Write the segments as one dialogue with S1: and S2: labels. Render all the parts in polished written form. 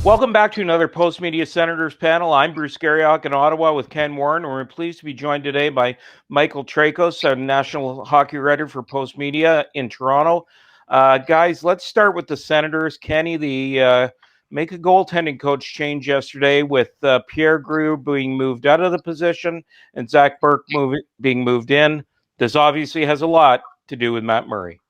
S1: Welcome back to another Post Media Senators panel. I'm Bruce Garrioch in Ottawa with Ken Warren, and we're pleased to be joined today by Michael Traikos, a national hockey writer for Post Media in Toronto. Guys, let's start with the Senators. Kenny, the make a goaltending coach change yesterday with Pierre Groulx being moved out of the position and Zac Bierk being moved in. This obviously has a lot to do with Matt Murray.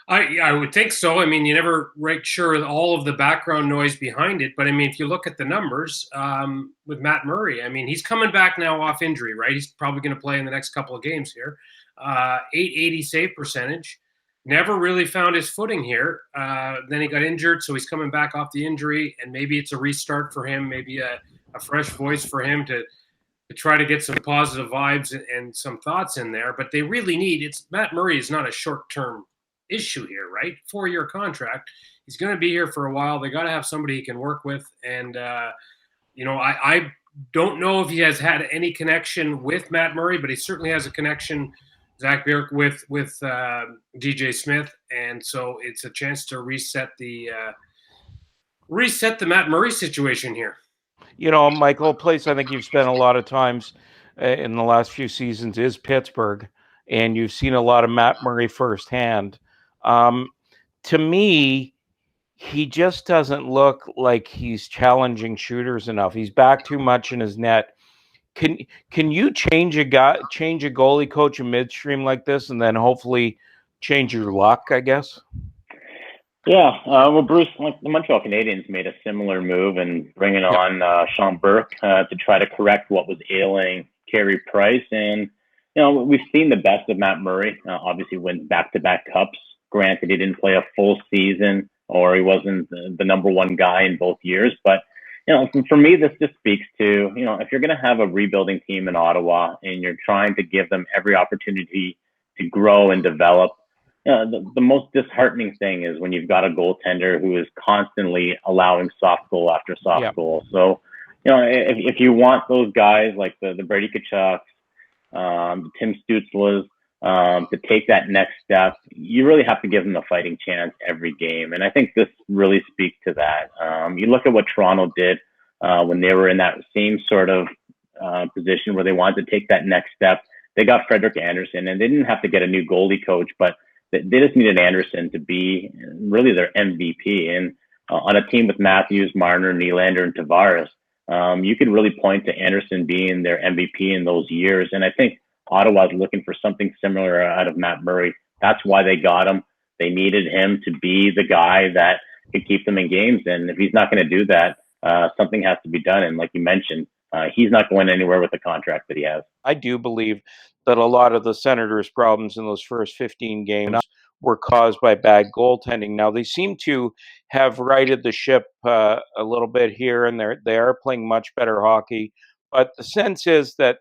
S2: I would think so. I mean, you never right sure all of the background noise behind it, but I mean, if you look at the numbers with Matt Murray, I mean, he's coming back now off injury, right? He's probably going to play in the next couple of games here. 880 save percentage. Never really found his footing here. Then he got injured, so he's coming back off the injury, and maybe it's a restart for him, maybe a fresh voice for him to try to get some positive vibes and some thoughts in there. But they really need Matt Murray is not a short term issue here, right? 4-year contract. He's going to be here for a while. They got to have somebody he can work with. And, I don't know if he has had any connection with Matt Murray, but he certainly has a connection, Zac Bierk, with DJ Smith. And so it's a chance to reset the Matt Murray situation here.
S1: You know, Michael, a place I think you've spent a lot of times in the last few seasons is Pittsburgh, and you've seen a lot of Matt Murray firsthand. To me, he just doesn't look like he's challenging shooters enough. He's back too much in his net. Can you change a goalie coach in midstream like this, and then hopefully change your luck? I guess.
S3: Yeah, well, Bruce, like the Montreal Canadiens made a similar move and bringing on Sean Burke to try to correct what was ailing Carey Price. And, we've seen the best of Matt Murray, obviously win back-to-back cups. Granted, he didn't play a full season or he wasn't the number one guy in both years. But, for me, this just speaks to, if you're going to have a rebuilding team in Ottawa and you're trying to give them every opportunity to grow and develop, the most disheartening thing is when you've got a goaltender who is constantly allowing soft goal after soft goal. So, if you want those guys like the Brady Kachucks, the Tim Stutzlas, to take that next step, you really have to give them a fighting chance every game. And I think this really speaks to that. You look at what Toronto did when they were in that same sort of position where they wanted to take that next step. They got Frederik Andersen, and they didn't have to get a new goalie coach, but they just needed Anderson to be really their MVP. And on a team with Matthews, Marner, Nylander, and Tavares, you could really point to Anderson being their MVP in those years. And I think Ottawa's looking for something similar out of Matt Murray. That's why they got him. They needed him to be the guy that could keep them in games. And if he's not going to do that, something has to be done. And like you mentioned, he's not going anywhere with the contract that he has.
S1: I do believe that a lot of the Senators' problems in those first 15 games were caused by bad goaltending. Now, they seem to have righted the ship a little bit here, and they are playing much better hockey. But the sense is that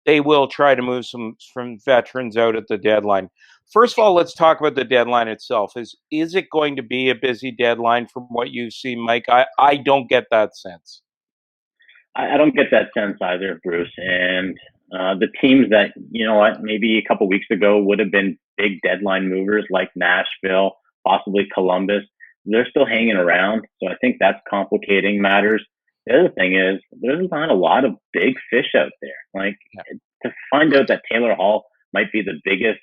S1: they will try to move some from veterans out at the deadline. First of all, let's talk about the deadline itself. Is it going to be a busy deadline from what you see, Mike? I don't get that sense.
S3: I don't get that sense either, Bruce. And the teams that, maybe a couple weeks ago would have been big deadline movers like Nashville, possibly Columbus, they're still hanging around. So I think that's complicating matters. The other thing is there's not a lot of big fish out there. Like to find out that Taylor Hall might be the biggest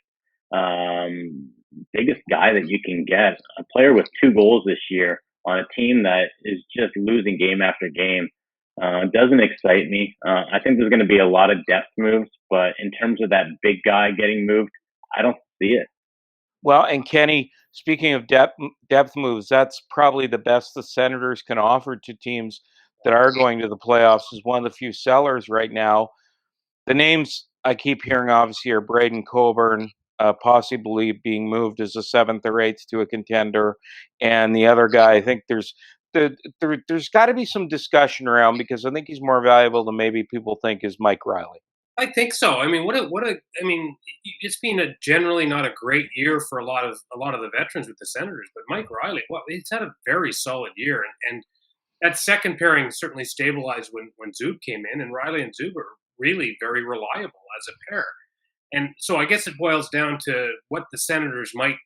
S3: guy that you can get, a player with 2 goals this year on a team that is just losing game after game. Doesn't excite me. I think there's going to be a lot of depth moves, but in terms of that big guy getting moved, I don't see it.
S1: Well, and Kenny, speaking of depth moves, that's probably the best the Senators can offer to teams that are going to the playoffs. Is one of the few sellers right now. The names I keep hearing obviously are Braden Coburn, possibly being moved as a 7th or 8th to a contender, and the other guy. I think there's got to be some discussion around because I think he's more valuable than maybe people think is Mike Riley.
S2: I think so. I mean, I mean, it's been a generally not a great year for a lot of the veterans with the Senators, but Mike Riley, well, he's had a very solid year, and that second pairing certainly stabilized when Zub came in, and Riley and Zub are really very reliable as a pair. And so I guess it boils down to what the Senators might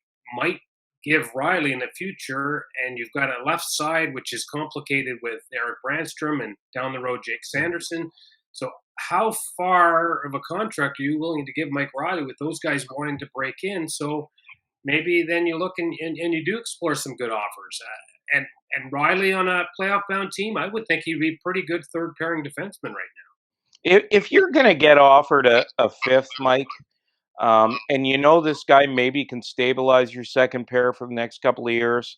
S2: give Riley in the future, and you've got a left side which is complicated with Eric Brandstrom and down the road Jake Sanderson. So how far of a contract are you willing to give Mike Riley with those guys wanting to break in? So maybe then you look and you do explore some good offers. And Riley on a playoff bound team, I would think he'd be pretty good third pairing defenseman right now.
S1: If you're going to get offered a fifth, Mike, and you know this guy maybe can stabilize your second pair for the next couple of years,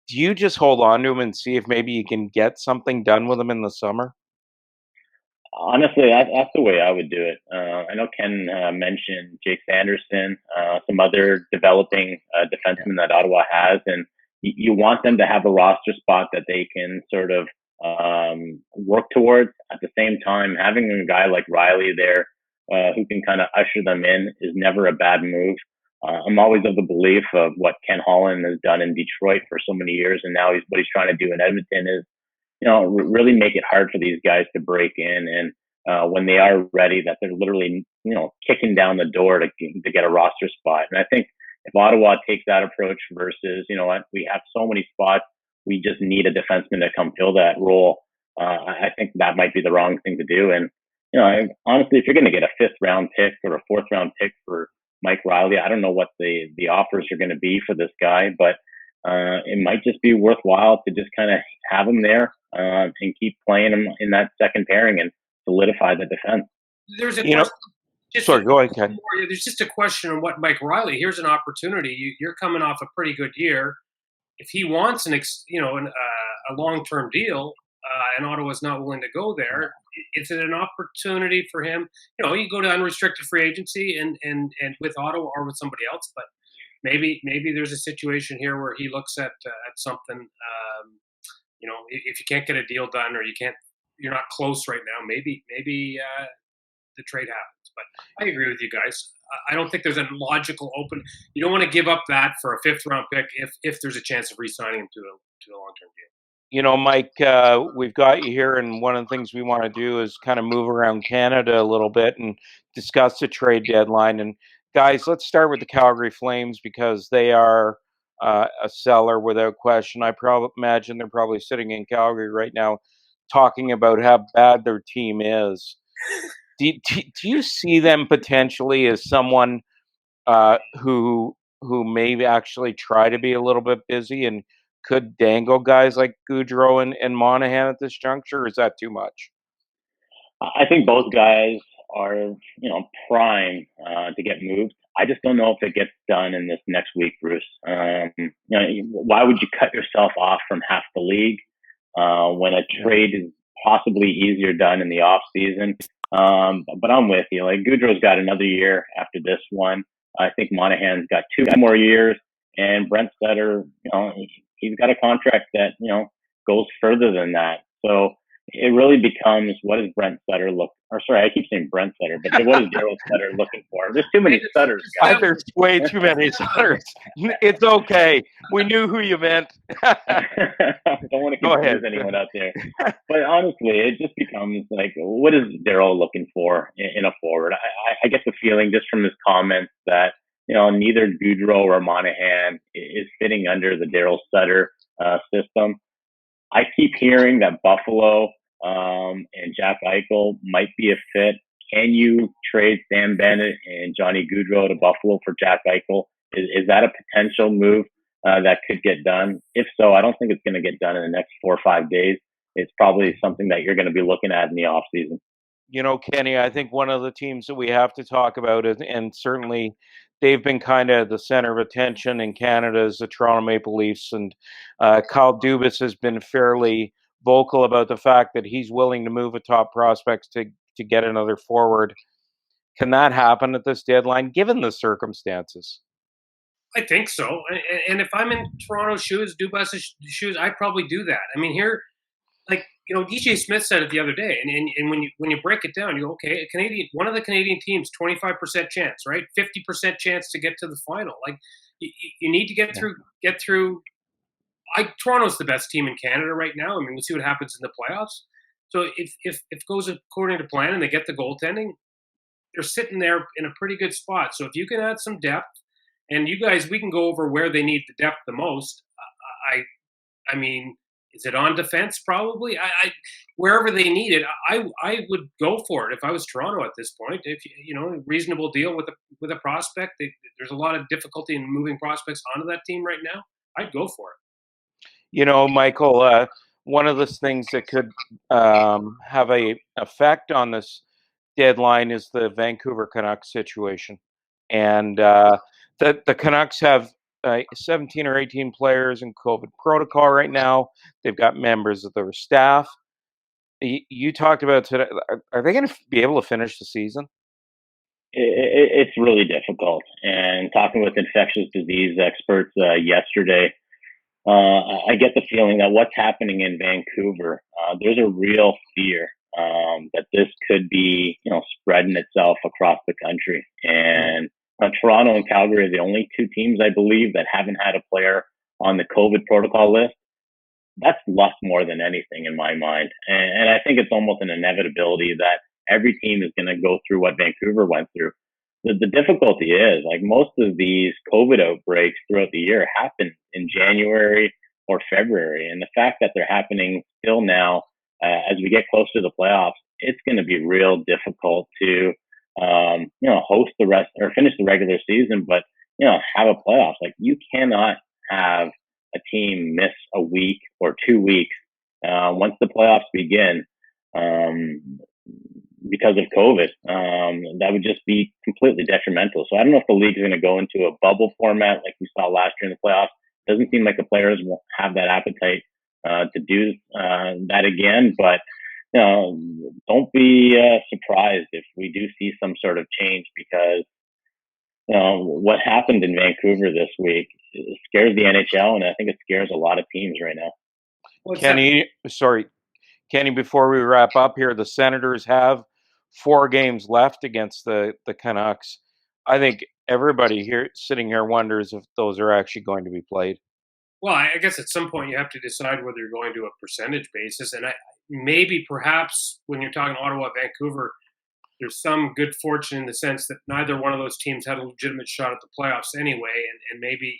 S1: do you just hold on to him and see if maybe you can get something done with him in the summer?
S3: Honestly, that's the way I would do it. I know Ken mentioned Jake Sanderson, some other developing defensemen that Ottawa has, and you want them to have a roster spot that they can sort of work towards. At the same time, having a guy like Riley there who can kind of usher them in is never a bad move. I'm always of the belief of what Ken Holland has done in Detroit for so many years, and now what he's trying to do in Edmonton is, really make it hard for these guys to break in. And when they are ready, that they're literally, kicking down the door to get a roster spot. And I think if Ottawa takes that approach versus, we have so many spots, we just need a defenseman to come fill that role. I think that might be the wrong thing to do. And, honestly, if you're going to get a 5th round pick or a 4th round pick for Mike Riley, I don't know what the offers are going to be for this guy, but it might just be worthwhile to just kind of have him there and keep playing him in that second pairing and solidify the defense.
S2: There's a question.
S1: Sorry, go ahead, Ken.
S2: There's just a question on what Mike Riley. Here's an opportunity. You're coming off a pretty good year. If he wants a long-term deal, and Ottawa's not willing to go there, is it an opportunity for him? You go to unrestricted free agency and with Ottawa or with somebody else, but maybe there's a situation here where he looks at something. If you can't get a deal done or you're not close right now, maybe the trade happens. But I agree with you guys. I don't think there's a logical open. You don't want to give up that for a 5th round pick if there's a chance of re-signing him to a long-term deal.
S1: Mike, we've got you here, and one of the things we want to do is kind of move around Canada a little bit and discuss the trade deadline. And guys, let's start with the Calgary Flames because they are a seller without question. I imagine they're probably sitting in Calgary right now talking about how bad their team is. Do you see them potentially as someone who may actually try to be a little bit busy and could dangle guys like Gaudreau and Monahan at this juncture, or is that too much?
S3: I think both guys are, prime to get moved. I just don't know if it gets done in this next week, Bruce. Why would you cut yourself off from half the league when a trade is possibly easier done in the off season? But I'm with you. Like, Gaudreau's got another year after this one. I think Monahan's got 2 more years, and Brent Sutter, he's got a contract that, goes further than that. So it really becomes, what does Brent Sutter I keep saying Brent Sutter, but what is Daryl Sutter looking for? There's too many Sutters, guys.
S1: There's way too many Sutters. It's okay. We knew who you meant.
S3: Don't want to confuse anyone out there. But honestly, it just becomes like, what is Daryl looking for in a forward? I get the feeling just from his comments that, neither Gaudreau or Monahan is fitting under the Daryl Sutter system. I keep hearing that Buffalo and Jack Eichel might be a fit. Can you trade Sam Bennett and Johnny Gaudreau to Buffalo for Jack Eichel? Is that a potential move that could get done? If so, I don't think it's going to get done in the next 4 or 5 days. It's probably something that you're going to be looking at in the off season.
S1: Kenny, I think one of the teams that we have to talk about is, and certainly they've been kind of the center of attention in Canada, is the Toronto Maple Leafs. And Kyle Dubas has been fairly vocal about the fact that he's willing to move a top prospects to get another forward. Can that happen at this deadline, given the circumstances?
S2: I think so. And if I'm in Toronto's shoes, Dubas' shoes, I'd probably do that. I mean, here, DJ Smith said it the other day, and when you break it down, you go, okay, one of the Canadian teams, 25% chance, right? 50% chance to get to the final. Like, you need to get through. Toronto's the best team in Canada right now. I mean, we'll see what happens in the playoffs. So if it goes according to plan and they get the goaltending, they're sitting there in a pretty good spot. So if you can add some depth, And you guys, we can go over where they need the depth the most. I mean, is it on defense? Probably. Wherever they need it, I would go for it if I was Toronto at this point. If reasonable deal with a prospect, there's a lot of difficulty in moving prospects onto that team right now. I'd go for it.
S1: Michael, one of the things that could have a effect on this deadline is the Vancouver Canucks situation, and the Canucks have 17 or 18 players in COVID protocol right now. They've got members of their staff. You talked about today. Are they going to be able to finish the season?
S3: It's really difficult. And talking with infectious disease experts yesterday, I get the feeling that what's happening in Vancouver, there's a real fear that this could be, spreading itself across the country. And Toronto and Calgary are the only two teams, I believe, that haven't had a player on the COVID protocol list. That's luck more than anything in my mind. And I think it's almost an inevitability that every team is going to go through what Vancouver went through. The difficulty is, like, most of these COVID outbreaks throughout the year happen in January or February. And the fact that they're happening still now, as we get close to the playoffs, it's going to be real difficult to, host the rest or finish the regular season, but, have a playoffs. Like, you cannot have a team miss a week or 2 weeks once the playoffs begin because of COVID. That would just be completely detrimental. So I don't know if the league is going to go into a bubble format like we saw last year in the playoffs. Doesn't seem like the players will have that appetite to do that again. But don't be surprised if we do see some sort of change, because what happened in Vancouver this week scares the NHL, and I think it scares a lot of teams right now.
S1: Kenny, before we wrap up here, the Senators have 4 games left against the Canucks. I think everybody here sitting here wonders if those are actually going to be played.
S2: Well, I guess at some point you have to decide whether you're going to a percentage basis. And maybe perhaps when you're talking Ottawa, Vancouver, there's some good fortune in the sense that neither one of those teams had a legitimate shot at the playoffs anyway. And maybe,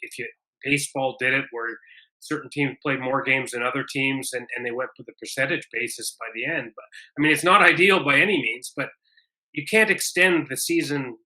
S2: if baseball did it where certain teams played more games than other teams and they went with the percentage basis by the end. But I mean, it's not ideal by any means, but you can't extend the season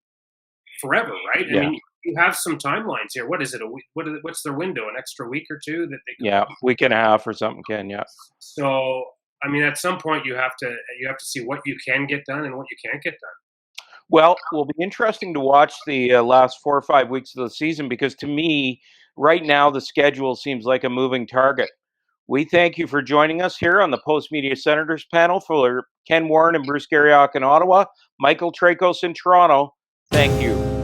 S2: forever, right?
S1: Yeah.
S2: I mean, you have some timelines here. What is it? A week? What's their window? An extra week or two that they?
S1: Week and a half or something, Ken. Yeah.
S2: So, I mean, at some point you have to see what you can get done and what you can't get done.
S1: Well, it will be interesting to watch the last 4 or 5 weeks of the season, because to me, right now, the schedule seems like a moving target. We thank you for joining us here on the Post Media Senators panel. For Ken Warren and Bruce Garrioch in Ottawa, Michael Traikos in Toronto, thank you.